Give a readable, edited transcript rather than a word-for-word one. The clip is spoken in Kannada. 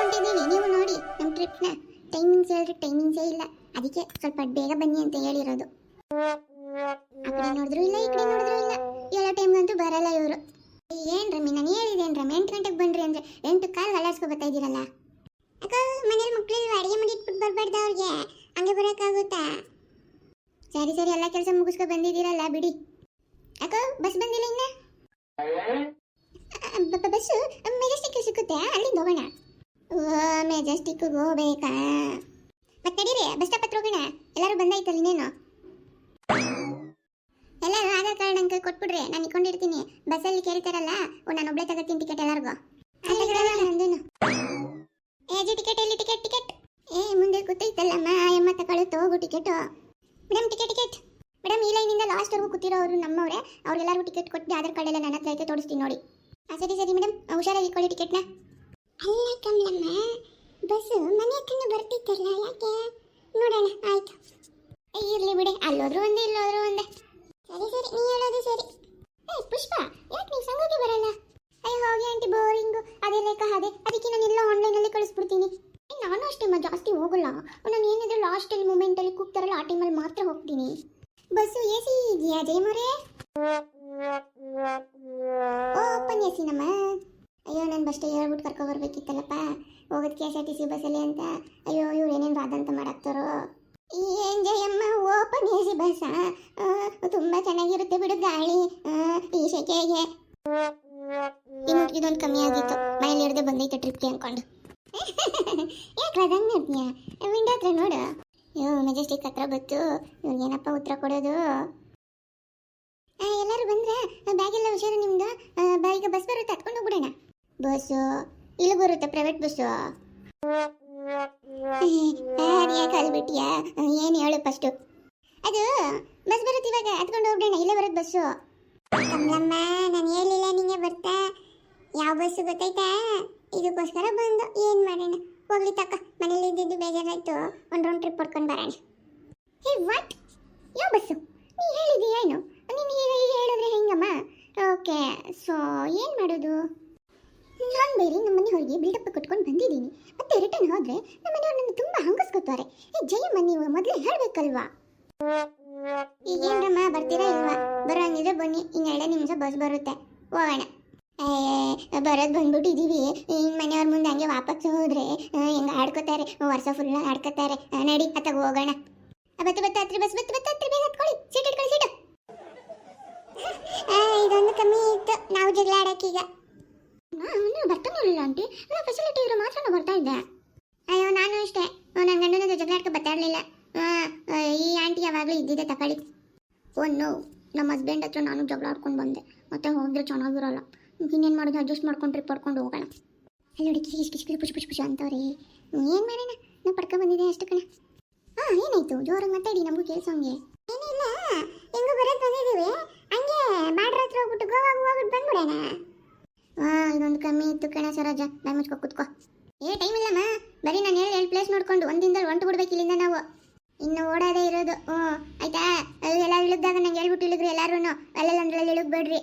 ಹೊಂಟಿದ್ದೀವಿ, ನೀವು ನೋಡಿ ನಮ್ಮ ಟ್ರಿಪ್ನ. ಟೈಮಿಂಗ್ಸ್ ಹೇಳಿದ್ರೆ ಟೈಮಿಂಗ್ಸೇ ಇಲ್ಲ, ಅದಕ್ಕೆ ಸ್ವಲ್ಪ ಬೇಗ ಬನ್ನಿ ಅಂತ ಹೇಳಿರೋದು. ಆ ಕಡೆ ನೋಡಿದ್ರು ಇಲ್ಲ, ಈ ಕಡೆ ನೋಡಿದ್ರು ಇಲ್ಲ, ಹೇಳೋ ಟೈಮ್ಗಂತೂ ಬರಲ್ಲ ಇವರು. ಏನ್ ರಮ್ಮಿ, ನಾನು ಹೇಳಿದೇನು ರಮ್ಮಿ 8 ಗಂಟೆಗೆ ಬನ್ರಿ ಅಂದ್ರೆ 8 ಕಾಲು ಅಲ್ಲಾಡ್ಸ್ಕೊ ಬರ್ತಾ ಇದ್ದೀರಲ್ಲ. ಅಕ್ಕ ಮನೇಲಿ ಮಕ್ಕಳು ಅಡುಗೆ ಮಾಡಿ ಇಟ್ಬಿಟ್ಟು ಬರಬಾರ್ದು ಅವ್ರಿಗೆ, ಹಂಗೆ ಬರೋಕ್ಕಾಗುತ್ತಾ? ಸರಿ ಸರಿ, ಎಲ್ಲ ಕೆಲಸ ಮುಗಿಸ್ಕೊ ಬಂದಿದ್ದೀರಲ್ಲ ಬಿಡಿ. ಅಕ್ಕ ಬಸ್ ಬಂದಿಲ್ಲ ಇನ್ನ? ಬಸ್ಸು ಮೆಜೆಸ್ಟಿಕ್ ಸಿಕ್ಕುತ್ತೆ, ಅಲ್ಲಿಂದ ಹೋಗೋಣ. ಮೆಜೆಸ್ಟಿಕ್ಗೆ ಹೋಗ್ಬೇಕಾ? ಮತ್ತೆ ನಡೀರಿ, ಬಸ್ ಸ್ಟಾಪ್ ಹತ್ರ ಹೋಗೋಣ. ಎಲ್ಲರೂ ಬಂದಾಯ್ತಲ್ಲ ಇನ್ನೇನು? ಎಲ್ಲರೂ ಆಧಾರ್ ಕಾರ್ಡ್ ಅಂಕ ಕೊಟ್ಬಿಡ್ರಿ, ನಾನು ಇಟ್ಕೊಂಡಿರ್ತೀನಿ. ಬಸ್ಸಲ್ಲಿ ಕೇಳ್ತಾರಲ್ಲ, ನಾನು ಒಬ್ಳೆ ತಗೋತೀನಿ ಟಿಕೆಟ್ ಎಲ್ಲರಿಗೂ. ನಂದೇನು ಏಜಿ ಟಿಕೆಟ್ ಎಲ್ಲಿ? ಟಿಕೆಟ್ ಮುಂದೆ ಕೂತೈತಲ್ಲಮ್ಮ, ಅಮ್ಮ ತಗೊಳ್ಳುತ್ತೋ ಹೋಗು ಟಿಕೆಟು. ಮೇಡಮ್ ಟಿಕೆಟ್ ಮೇಡಮ್, ಈ ಲೈನಿಂದ ಲಾಸ್ಟ್ವರೆಗೂ ಕೂತಿರೋರು ನಮ್ಮವ್ರೆ, ಅವ್ರಿಗೆಲ್ಲರಿಗೂ ಟಿಕೆಟ್ ಕೊಟ್ಟು ಆಧಾರ್ ಕಾರ್ಡ್ ಎಲ್ಲ ನನ್ನ ಹತ್ರ ಐತೆ, ತೋರಿಸ್ತೀನಿ ನೋಡಿ. ಸರಿ ಮೇಡಮ್, ಹುಷಾರಾಗಿ ಇಟ್ಕೊಳ್ಳಿ ಟಿಕೆಟ್ನ. ಅಲ್ಲ ಕಮಲಮ್ಮ, ಬಸ್ಸು ಮನೆ ಹತ್ರನೇ ಬರ್ತಿತ್ತಲ್ಲ, ಯಾಕೆ? ನೋಡೋಣ, ಆಯ್ತು. ಇರ್ಲಿ ಬಿಡಿ, ಅಲ್ಲೋದ್ರು ಒಂದೇ ಇಲ್ಲೋದ್ರು ಒಂದೇ. ಸರಿ ನೀ ಹೇಳೋದು ಸರಿ. ಪುಷ್ಪ, ಯಾಕೆ ನೀವು ಸಂಘಕ್ಕೆ ಬರಲ್ಲ? ಅಯ್ಯೋ ಹೋಗಿ ಆಂಟಿ, ಬೋರಿಂಗು, ಅದೇ ಲೆಕ್ಕ ಅದೇ, ಅದಕ್ಕೆ ನಾನು ಎಲ್ಲ ಆನ್ಲೈನಲ್ಲಿ ಕಳಿಸ್ಬಿಡ್ತೀನಿ. ನಾನು ಅಷ್ಟೇ ಜಾಸ್ತಿ ಹೋಗಲ್ಲ, ನಾನು ಏನಿದ್ರು ಲಾಸ್ಟಲ್ಲಿ ಮೂಮೆಂಟಲ್ಲಿ ಕೂಗ್ತಾರಲ್ಲ ಆ ಟೈಮಲ್ಲಿ ಮಾತ್ರ ಹೋಗ್ತೀನಿ. ಬಸ್ಸು ಎ ಸಿ ಇದೆಯಾ ಜಯಮೋರೆ? ಓಪನ್ ಎ ಸಿ ನಮ್ಮ. ಅಯ್ಯೋ ನಾನು ಬಸ್ಟೇ ಹೇಳ್ಬಿಟ್ಟು ಕರ್ಕೊಬರ್ಬೇಕಿತ್ತಲ್ಲಪ್ಪ, ಹೋಗೋದು KSRTC ಬಸ್ಸಲ್ಲಿ ಅಂತ. ಅಯ್ಯೋ ಇವ್ರು ಏನೇನು ವಾದಂತ ಮಾಡಾಕ್ತಾರೋ. ಏನ್ Jayamma, open A C bus ತುಂಬ ಚೆನ್ನಾಗಿರುತ್ತೆ ಬಿಡು, ಗಾಳಿ ಈ ಸೆಕೆಗೆ. ಇದೊಂದು ಕಮ್ಮಿ ಆಗಿತ್ತು, ಮನೇಲಿ ಹಿಡ್ದೆ ಬಂದೈತೆ ಟ್ರಿಪ್ಗೆ ಅನ್ಕೊಂಡು. ಯಾಕೆ ಅದಂಗೆ ನೋಡ್ತೀಯ? ವಿಂಡೋ ಹತ್ರ ನೋಡು. ಅಯ್ಯೋ ಮೆಜೆಸ್ಟಿಕ್ ಹತ್ರ ಬತ್ತು, ಇವ್ರಿಗೇನಪ್ಪ ಉತ್ತರ ಕೊಡೋದು? ಎಲ್ಲರೂ ಬಂದ್ರೆ ಬ್ಯಾಗೆಲ್ಲ ಹುಷಾರು ನಿಮ್ದು. ಈಗ ಬಸ್ ಬರುತ್ತೆ, ಹತ್ಕೊಂಡು ಹೋಗ್ಬಿಡೋಣ. ಬಸ್ಸು ಇಲ್ಲಿ ಬರುತ್ತೆ, ಪ್ರೈವೇಟ್ ಬಸ್ಸು. ಯಾಕೆ ಅಲ್ಬಿಟ್ಟಿಯಾ? ಏನು ಹೇಳು ಫಸ್ಟು. ಅದು ಬಸ್ ಬರುತ್ತೆ ಇವಾಗ, ಹತ್ಕೊಂಡು ಹೋಗ್ಬಿಡೋಣ, ಇಲ್ಲೇ ಬರೋದು ಬಸ್ಸು. ಕಮಲಮ್ಮ, ನಾನು ಹೇಳಿಲ್ಲ ನಿಂಗೆ ಬರ್ತಾ? ಯಾವ ಬಸ್ಸು ಗೊತ್ತಾಯ್ತಾ? ಇದಕ್ಕೋಸ್ಕರ ಬಂದು ಏನು ಮಾಡೋಣ, ಹೋಗ್ಲಿ ತಕ್ಕ. ಮನೇಲಿ ಇದ್ದಿದ್ದು ಬೇಜಾರಾಯ್ತು, ಒಂದು ರೌಂಡ್ ಟ್ರಿಪ್ ಹೊಡ್ಕೊಂಡು ಬರೋಣ. Hey what? ಯಾವ ಬಸ್ಸು? ನೀ ಹೇಳಿದ್ದೀಯ ಏನು? ನೀನು ಹೇಳಿದ್ರೆ ಹೆಂಗಮ್ಮ? ಓಕೆ, ಸೊ ಏನು ಮಾಡೋದು? ನಾನು ಬೇರೆ ನಮ್ಮ ಮನೆ ಹೊರಗೆ ಬಿಲ್ಡಪ್ ಕೊಟ್ಕೊಂಡು ಬಂದಿದ್ದೀನಿ, ಮತ್ತೆ ರಿಟರ್ನ್ ಹೋದರೆ ನಮ್ಮ ಮನೆಯವ್ರು ನನ್ನ ತುಂಬ ಹಂಗಸ್ಕೋತಾರೆ. ಜಯಮ್ಮ ನೀವು ಮೊದಲೇ ಹೇಳಬೇಕಲ್ವಾ? ಈಗೇನ್ರಮ್ಮ ಬರ್ತೀರಾ ಇಲ್ವಾ? ಬರೋ ಹಂಗಿದ್ರೆ ಬನ್ನಿ, ಇನ್ನು 2 ನಿಮಿಷ ಬಸ್ ಬರುತ್ತೆ, ಹೋಗೋಣ. ಬರೋದು ಬಂದ್ಬಿಟ್ಟಿದ್ದೀವಿ, ಇನ್ನು ಮನೆಯವ್ರ ಮುಂದೆ ಹಂಗೆ ವಾಪಸ್ ಹೋದ್ರೆ ಹೆಂಗೆ ಆಡ್ಕೋತಾರೆ, ವರ್ಷ ಫುಲ್ ಆಡ್ಕೋತಾರೆ. ನಡಿ ಅತ್ತಾಗ ಹೋಗೋಣ. ಬತ್ತು ಹತ್ರಿ ಬಸ್, ಬತ್ತು ಹತ್ರಿ, ಬೇಗ ಹತ್ಕೊಳ್ಳಿ, ಸೀಟ್ ಇಟ್ಕೊಳ್ಳಿ, ಸೀಟು. ಇದೊಂದು ಕಮ್ಮಿ ಇತ್ತು, ನಾವು ಜಗಳ ಆಡೋಕ್ಕೀಗ. ನಾನು ಬರ್ತಾನೆ ಇರಲಿಲ್ಲ ಆಂಟಿ, ನಾನು ಫೆಸಿಲಿಟಿ ಇರೋ ಮಾತ್ರ ನಾನು ಬರ್ತಾ ಇದ್ದೆ. ಅಯ್ಯೋ ನಾನು ಅಷ್ಟೇ, ನನ್ನ ಗಂಡನ ಜಗಳ ಆಡ್ಕೊ ಬರ್ತಾ ಇರಲಿಲ್ಲ. ಈ ಆಂಟಿ ಯಾವಾಗಲೂ ಇದ್ದಿದ್ದೆ ತಗೊಳ್ಳಿ. ನೋ, ನಮ್ಮ ಹಸ್ಬೆಂಡ್ ಹತ್ರ ನಾನು ಜಗಳ ಆಡ್ಕೊಂಡು ಬಂದೆ, ಮತ್ತೆ ಹೋದ್ರೆ ಚೆನ್ನಾಗಿರೋಲ್ಲ. ಇನ್ನೇನು ಮಾಡೋದು, ಅಡ್ಜಸ್ಟ್ ಮಾಡ್ಕೊಂಡು ಟ್ರಿಪ್ ಪಡ್ಕೊಂಡು ಹೋಗೋಣ. ಅಲ್ಲಿ ನೋಡಿ ಕಿಸಿ ಕಿಸಿ ಪುಷ್ ಅಂತವ್ರಿ. ಏನು ಮಾಡೋಣ, ನಾವು ಪಡ್ಕೊಂಡು ಬಂದಿದ್ದೆ ಅಷ್ಟು ಕಣ. ಏನಾಯ್ತು? ಜೋರಾಗಿ ಮಾತಾಡಿ, ನಮಗೂ ಕೇಳಿಸೋಂಗೆ. ಏನಿಲ್ಲ, ಹೆಂಗೂ ಬರೋದು ಬಂದಿದ್ದೀವಿ, ಹಂಗೆ ಬಾಡ್ರ ಹತ್ರ ಹೋಗ್ಬಿಟ್ಟು ಗೋವಾಗ ಹೋಗ್ಬಿಟ್ಟು ಬಂದ್ಬಿಡೋಣ. ಇದೊಂದು ಕಮ್ಮಿ ಇತ್ತು ಕಣ ಸರೋಜ, ಬಾಯ್ ಮುಚ್ಕೊ ಕೂತ್ಕೋ. ಟೈಮ್ ಇಲ್ಲಮ್ಮ, ಬರೀ ನಾನು ಹೇಳಿ ಪ್ಲೇಸ್ ನೋಡ್ಕೊಂಡು ಒಂದಿಂದಲ್ಲಿ ಹೊಂಟು ಬಿಡ್ಬೇಕು ಇಲ್ಲಿಂದ ನಾವು. ಇನ್ನು ಓಡೋದೇ ಇರೋದು. ಆಯ್ತಾ? ಎಲ್ಲ ಇಳಿದಾಗ ನಂಗೆ ಹೇಳ್ಬಿಟ್ಟು ಇಳಿದ್ರಿ ಎಲ್ಲರೂ, ಅಲ್ಲೆಲ್ಲ ಅಂದ್ರೆ ಇಳಿದ್ಬೇಡ್ರಿ.